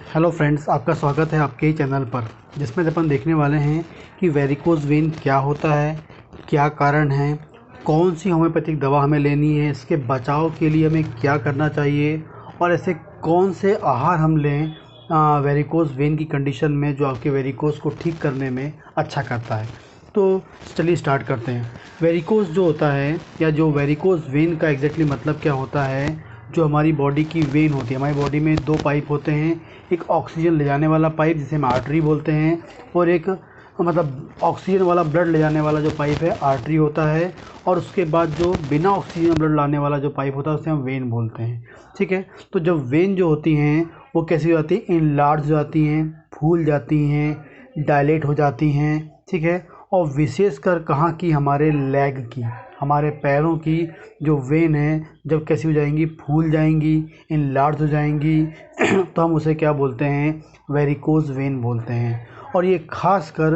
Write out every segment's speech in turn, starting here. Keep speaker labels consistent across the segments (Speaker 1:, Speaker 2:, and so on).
Speaker 1: Hello friends, आपका स्वागत है आपके ही चैनल पर, जिसमें अपन देखने वाले हैं कि वेरिकोज वेन क्या होता है, क्या कारण है, कौन सी होम्योपैथिक दवा हमें लेनी है, इसके बचाव के लिए हमें क्या करना चाहिए और ऐसे कौन से आहार हम लें वेरिकोज वेन की कंडीशन में जो आपके वेरिकोज को ठीक करने में अच्छा करता है। तो चलिए स्टार्ट करते हैं। वेरिकोज जो होता है या जो वेरिकोज वेन का एग्जैक्टली मतलब क्या होता है, जो हमारी बॉडी की वेन होती है, हमारी बॉडी में दो पाइप होते हैं, एक ऑक्सीजन ले जाने वाला पाइप जिसे हम आर्टरी बोलते हैं और एक मतलब ऑक्सीजन वाला ब्लड ले जाने वाला जो पाइप है आर्टरी होता है, और उसके बाद जो बिना ऑक्सीजन ब्लड लाने वाला जो पाइप होता है उसे हम वेन बोलते हैं। ठीक है, तो जब वेन जो होती हैं वो कैसी हो जाती है, इनलार्ज हो जाती हैं, फूल जाती हैं, डायलेट हो जाती हैं। ठीक है, और विशेषकर कहाँ की, हमारे लेग की, हमारे पैरों की जो वेन है जब कैसी हो जाएंगी, फूल जाएंगी, इनलार्ज हो जाएंगी तो हम उसे क्या बोलते हैं, वेरिकोज वेन बोलते हैं। और ये खास कर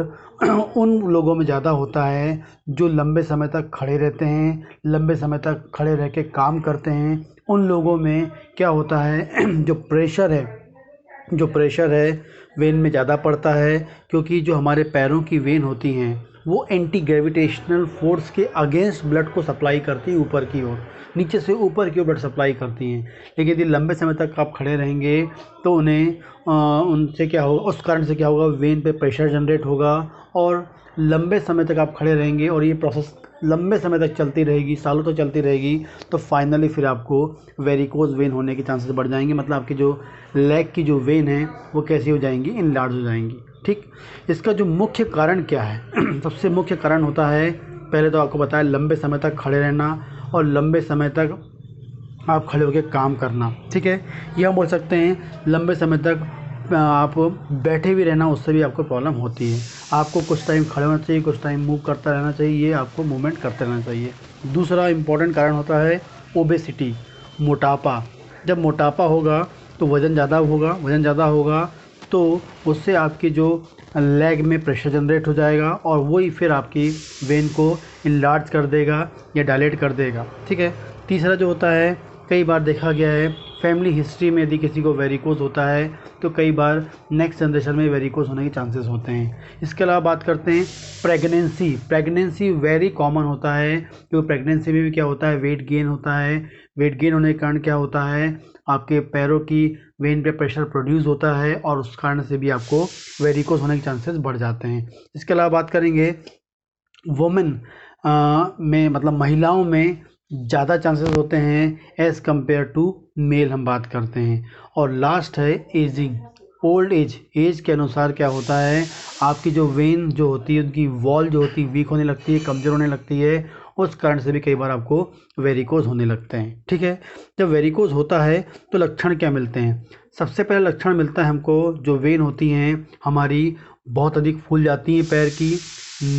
Speaker 1: उन लोगों में ज़्यादा होता है जो लंबे समय तक खड़े रहते हैं, लंबे समय तक खड़े रह के काम करते हैं। उन लोगों में क्या होता है जो प्रेशर है वेन में ज़्यादा पड़ता है, क्योंकि जो हमारे पैरों की वेन होती हैं वो एंटी ग्रेविटेशनल फोर्स के अगेंस्ट ब्लड को सप्लाई करती है, ऊपर की ओर, नीचे से ऊपर की ओर ब्लड सप्लाई करती हैं। लेकिन यदि लंबे समय तक आप खड़े रहेंगे तो उनसे क्या होगा, उस कारण से क्या होगा, वेन पे प्रेशर जनरेट होगा और लंबे समय तक आप खड़े रहेंगे और ये प्रोसेस लंबे समय तक चलती रहेगी, सालों तक चलती रहेगी, तो फाइनली फिर आपको वेरिकोज वेन होने के चांसेस बढ़ जाएंगे। मतलब आपकी जो लेग की जो वेन है वो कैसी हो जाएंगी, इनलार्ज हो जाएंगी। ठीक, इसका जो मुख्य कारण क्या है सबसे मुख्य कारण होता है, पहले तो आपको बताया, लंबे समय तक खड़े रहना और लंबे समय तक आप खड़े होकर काम करना। ठीक है, ये हम बोल सकते हैं लंबे समय तक आप बैठे भी रहना, उससे भी आपको प्रॉब्लम होती है। आपको कुछ टाइम खड़े होना चाहिए, कुछ टाइम मूव करता रहना चाहिए, ये आपको मूवमेंट करते रहना चाहिए। दूसरा इम्पॉर्टेंट कारण होता है ओबेसिटी, मोटापा। जब मोटापा होगा तो वज़न ज़्यादा होगा तो उससे आपकी जो लेग में प्रेशर जनरेट हो जाएगा और वही फिर आपकी वेन को इनलार्ज कर देगा या डायलेट कर देगा। ठीक है, तीसरा जो होता है, कई बार देखा गया है फैमिली हिस्ट्री में यदि किसी को वेरिकोज होता है तो कई बार नेक्स्ट जनरेशन में वेरिकोज होने के चांसेस होते हैं। इसके अलावा बात करते हैं प्रेगनेंसी वेरी कॉमन होता है, क्योंकि प्रेगनेंसी में भी क्या होता है, वेट गेन होता है। वेट गेन होने के कारण क्या होता है, आपके पैरों की वेन पे प्रेशर प्रोड्यूस होता है और उस कारण से भी आपको वेरिकोज होने के चांसेस बढ़ जाते हैं। इसके अलावा बात करेंगे वुमेन में, मतलब महिलाओं में ज़्यादा चांसेस होते हैं एज़ कम्पेयर टू मेल, हम बात करते हैं। और लास्ट है एजिंग, ओल्ड एज के अनुसार क्या होता है, आपकी जो वेन जो होती है, उनकी वॉल जो होती है वीक होने लगती है, कमज़ोर होने लगती है, उस कारण से भी कई बार आपको वेरिकोज होने लगते हैं। ठीक है, जब वेरिकोज होता है तो लक्षण क्या मिलते हैं, सबसे पहले लक्षण मिलता है हमको, जो वेन होती हैं हमारी बहुत अधिक फूल जाती हैं, पैर की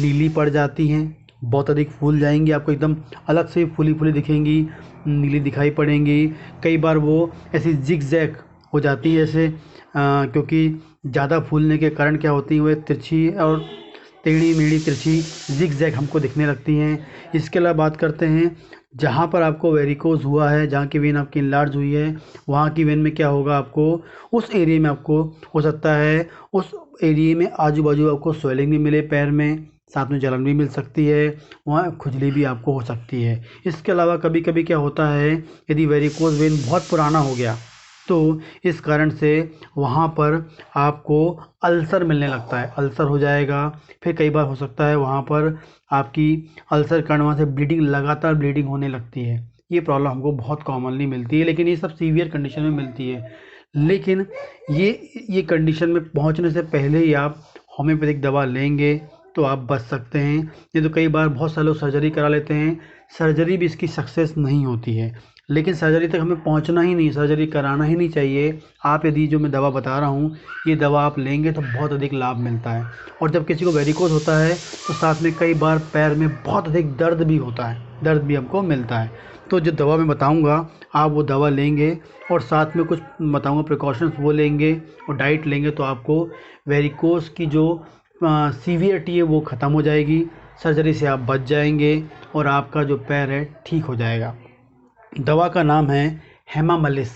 Speaker 1: नीली पड़ जाती हैं, बहुत अधिक फूल जाएंगी, आपको एकदम अलग से फूली फूली दिखेंगी, नीली दिखाई पड़ेंगी। कई बार वो ऐसी जिग जैग हो जाती है जैसे क्योंकि ज़्यादा फूलने के कारण क्या होती है, वो तिरछी और टेढ़ी मेढ़ी तिरछी जिग जैग हमको दिखने लगती हैं। इसके अलावा बात करते हैं, जहाँ पर आपको वेरिकोज हुआ है, जहाँ की वेन आपकी इनलार्ज हुई है, वहाँ की वेन में क्या होगा, आपको उस एरिया में आपको हो सकता है उस एरिया में आजू बाजू आपको स्वेलिंग भी मिले, पैर में साथ में जलन भी मिल सकती है, वहाँ खुजली भी आपको हो सकती है। इसके अलावा कभी कभी क्या होता है, यदि वेरिकोज वेन बहुत पुराना हो गया तो इस कारण से वहाँ पर आपको अल्सर मिलने लगता है, अल्सर हो जाएगा। फिर कई बार हो सकता है वहाँ पर आपकी अल्सर कारण वहाँ से लगातार ब्लीडिंग होने लगती है। ये प्रॉब्लम हमको बहुत कॉमनली मिलती है, लेकिन ये सब सीवियर कंडीशन में मिलती है। लेकिन ये कंडीशन में पहुँचने से पहले ही आप होम्योपैथिक दवा लेंगे तो आप बच सकते हैं। नहीं तो कई बार बहुत सारे लोग सर्जरी करा लेते हैं, सर्जरी भी इसकी सक्सेस नहीं होती है। लेकिन सर्जरी तक हमें पहुंचना ही नहीं, सर्जरी कराना ही नहीं चाहिए। आप यदि जो मैं दवा बता रहा हूँ ये दवा आप लेंगे तो बहुत अधिक लाभ मिलता है। और जब किसी को वेरिकोज होता है तो साथ में कई बार पैर में बहुत अधिक दर्द भी होता है, दर्द भी हमको मिलता है। तो जो दवा मैं बताऊँगा आप वो दवा लेंगे और साथ में कुछ बताऊँगा प्रिकॉशंस वो लेंगे और डाइट लेंगे तो आपको वेरिकोज की जो सीवियरिटी है वो ख़त्म हो जाएगी, सर्जरी से आप बच जाएंगे और आपका जो पैर है ठीक हो जाएगा। दवा का नाम है हेमामलिस।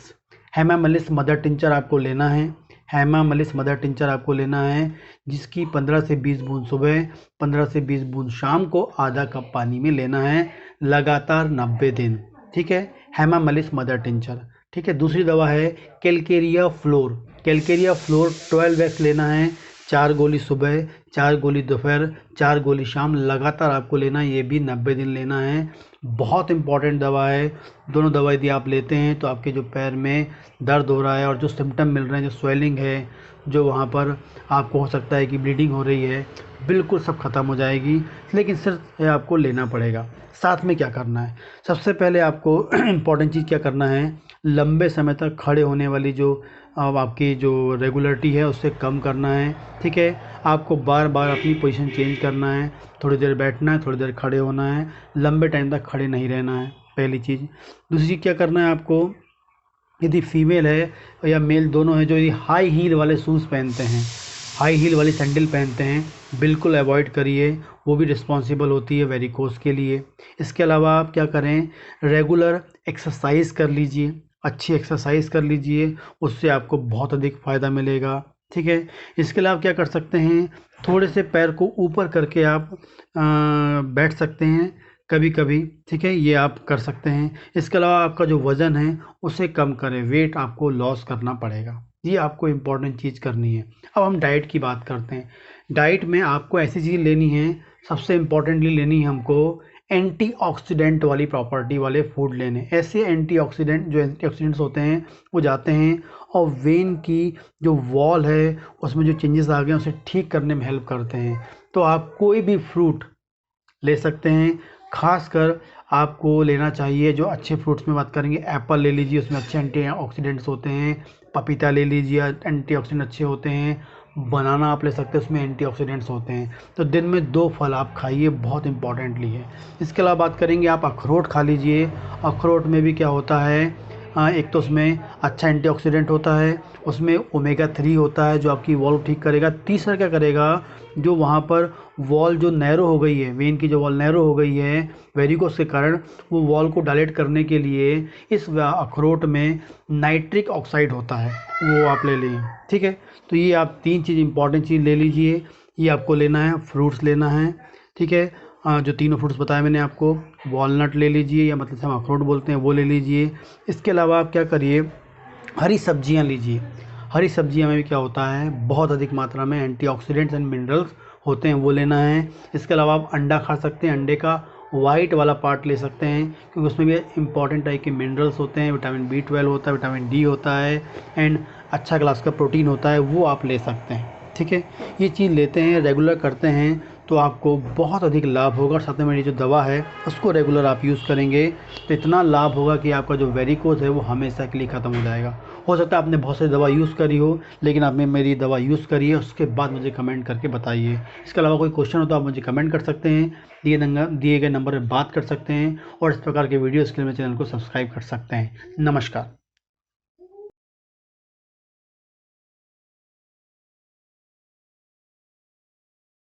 Speaker 1: हेमामलिस मदर टिंचर आपको लेना है। हेमा मलिस मदर टिंचर आपको लेना है, जिसकी 15 से 20 बूंद सुबह, 15 से 20 बूंद शाम को आधा कप पानी में लेना है लगातार 90 दिन। ठीक है, हेमा मलिस मदर टिंचर। ठीक है, दूसरी दवा है Calcarea floor. Calcarea floor 12x लेना है, 4 गोली सुबह, 4 गोली दोपहर, 4 गोली शाम, लगातार आपको लेना है, ये भी 90 दिन लेना है। बहुत इंपॉर्टेंट दवा है। दोनों दवा यदि आप लेते हैं तो आपके जो पैर में दर्द हो रहा है और जो सिम्टम मिल रहे हैं, जो स्वेलिंग है, जो वहाँ पर आपको हो सकता है कि ब्लीडिंग हो रही है, बिल्कुल सब ख़त्म हो जाएगी। लेकिन सिर्फ आपको लेना पड़ेगा। साथ में क्या करना है, सबसे पहले आपको इम्पॉर्टेंट चीज़ क्या करना है, लंबे समय तक खड़े होने वाली जो आपकी जो रेगुलरिटी है उससे कम करना है। ठीक है, आपको बार बार अपनी पोजीशन चेंज करना है, थोड़ी देर बैठना है, थोड़ी देर खड़े होना है, लंबे टाइम तक खड़े नहीं रहना है, पहली चीज़। दूसरी चीज़ क्या करना है आपको, यदि फीमेल है या मेल दोनों है जो यदि हाई हील वाले शूज़ पहनते हैं, हाई हील वाली सैंडल पहनते हैं, बिल्कुल अवॉइड करिए, वो भी रिस्पॉन्सिबल होती है वेरिकोस के लिए। इसके अलावा आप क्या करें, रेगुलर एक्सरसाइज कर लीजिए, अच्छी एक्सरसाइज कर लीजिए, उससे आपको बहुत अधिक फ़ायदा मिलेगा। ठीक है, इसके अलावा क्या कर सकते हैं, थोड़े से पैर को ऊपर करके आप बैठ सकते हैं कभी कभी। ठीक है, ये आप कर सकते हैं। इसके अलावा आपका जो वज़न है उसे कम करें, वेट आपको लॉस करना पड़ेगा, ये आपको इम्पॉर्टेंट चीज़ करनी है। अब हम डाइट की बात करते हैं। डाइट में आपको ऐसी चीज़ लेनी है, सबसे इम्पॉर्टेंटली लेनी है हमको एंटीऑक्सीडेंट वाली प्रॉपर्टी वाले फूड लेने। ऐसे एंटीऑक्सीडेंट, जो एंटीऑक्सीडेंट्स होते हैं वो जाते हैं और वेन की जो वॉल है उसमें जो चेंजेस आ गए हैं उसे ठीक करने में हेल्प करते हैं। तो आप कोई भी फ्रूट ले सकते हैं, खासकर आपको लेना चाहिए जो अच्छे फ्रूट्स में बात करेंगे, एप्पल ले लीजिए, उसमें अच्छे एंटीऑक्सीडेंट्स होते हैं। पपीता ले लीजिए, एंटीऑक्सीडेंट अच्छे होते हैं। बनाना आप ले सकते हैं, उसमें एंटीऑक्सीडेंट्स होते हैं। तो दिन में 2 फल आप खाइए, बहुत इंपॉर्टेंटली है। इसके अलावा बात करेंगे, आप अखरोट खा लीजिए। अखरोट में भी क्या होता है, एक तो उसमें अच्छा एंटीऑक्सीडेंट होता है, उसमें ओमेगा 3 होता है जो आपकी वॉल ठीक करेगा। तीसरा क्या करेगा, जो वहाँ पर वॉल जो नैरो हो गई है, वेन की जो वॉल नैरो हो गई है वेरिकोस के कारण, वो वॉल को डायलेट करने के लिए इस अखरोट में नाइट्रिक ऑक्साइड होता है, वो आप ले लें। ठीक है, तो ये आप 3 चीज़ इंपॉर्टेंट चीज़ ले लीजिए, ये आपको लेना है। फ्रूट्स लेना है, ठीक है, जो तीनों फ्रूट्स बताए मैंने आपको, वॉलनट ले लीजिए या मतलब हम अखरोट बोलते हैं वो ले लीजिए। इसके अलावा आप क्या करिए, हरी सब्जियां लीजिए। हरी सब्जियां में भी क्या होता है, बहुत अधिक मात्रा में एंटीऑक्सीडेंट्स एंड मिनरल्स होते हैं, वो लेना है। इसके अलावा आप अंडा खा सकते हैं, अंडे का वाइट वाला पार्ट ले सकते हैं क्योंकि उसमें भी इंपॉर्टेंट टाइप के मिनरल्स होते हैं, विटामिन B12 होता है, विटामिन D होता है एंड अच्छा क्लास का प्रोटीन होता है, वो आप ले सकते हैं। ठीक है, ये चीज़ लेते हैं, रेगुलर करते हैं तो आपको बहुत अधिक लाभ होगा। और साथ में मेरी जो दवा है उसको रेगुलर आप यूज़ करेंगे तो इतना लाभ होगा कि आपका जो वेरिकोस है वो हमेशा के लिए ख़त्म हो जाएगा। हो सकता है आपने बहुत सारी दवा यूज़ करी हो, लेकिन आपने मेरी दवा यूज़ करी है, उसके बाद मुझे कमेंट करके बताइए। इसके अलावा कोई क्वेश्चन हो तो आप मुझे कमेंट कर सकते हैं, दिए गए नंबर पर बात कर सकते हैं और इस प्रकार के वीडियोज़ के लिए मेरे चैनल को सब्सक्राइब कर सकते हैं। नमस्कार।